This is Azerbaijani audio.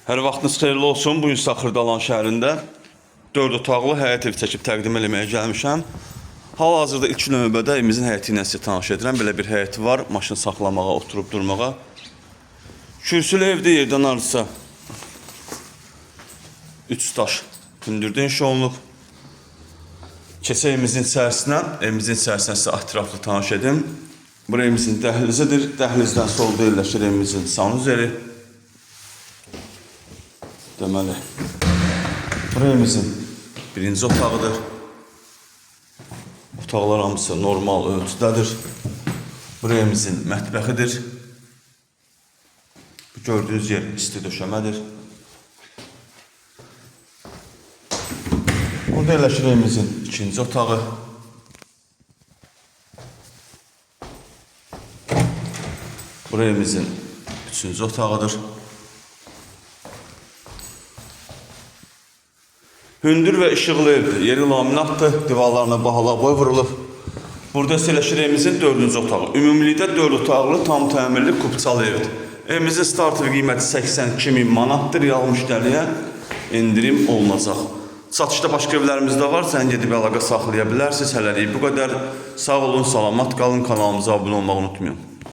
Hər vaxtınız xeyirli olsun. Bu gün Xırdalan şəhərində 4 otaqlı həyət evi çəkib təqdim eləməyə gəlmişəm. Hal-hazırda ilk növbədə evimizin həyəti ilə sizə tanış edirəm. Belə bir həyəti var, maşın saxlamağa, oturub durmağa. Kürsülü evdə yerdən arısa 3 daş hündürdə inşa olunub. Keçək evimizin içərisindən sizə ətraflı tanış edim. Bura evimizin dəhlizidir. Dəhlizdən solda yerləşir evimizin sanuzeli. Deməli, bura evimizin birinci otağıdır. Otaqlar hamısı normal ölçüdədir. Bura evimizin mətbəxidir. Bu gördüyünüz yer isti döşəmədir. Burada yerləşir evimizin ikinci otağı. Bura evimizin üçüncü otağıdır. Hündür və işıqlı evdir. Yeri laminatdır, divarlarına bahala boy vurulub. Burada yerləşir evimizin dördüncü otağı. Ümumilikdə 4 otaqlı, tam təmirli, kubçalı evdir. Evimizin start qiyməti 82.000 manatdır. Real müştəriyə indirim olunacaq. Satışda başqa evlərimiz də var. Sən gedib əlaqə saxlaya bilərsiniz. Hələlik bu qədər. Sağ olun, salamat qalın. Kanalımıza abunə olmağı unutmayın.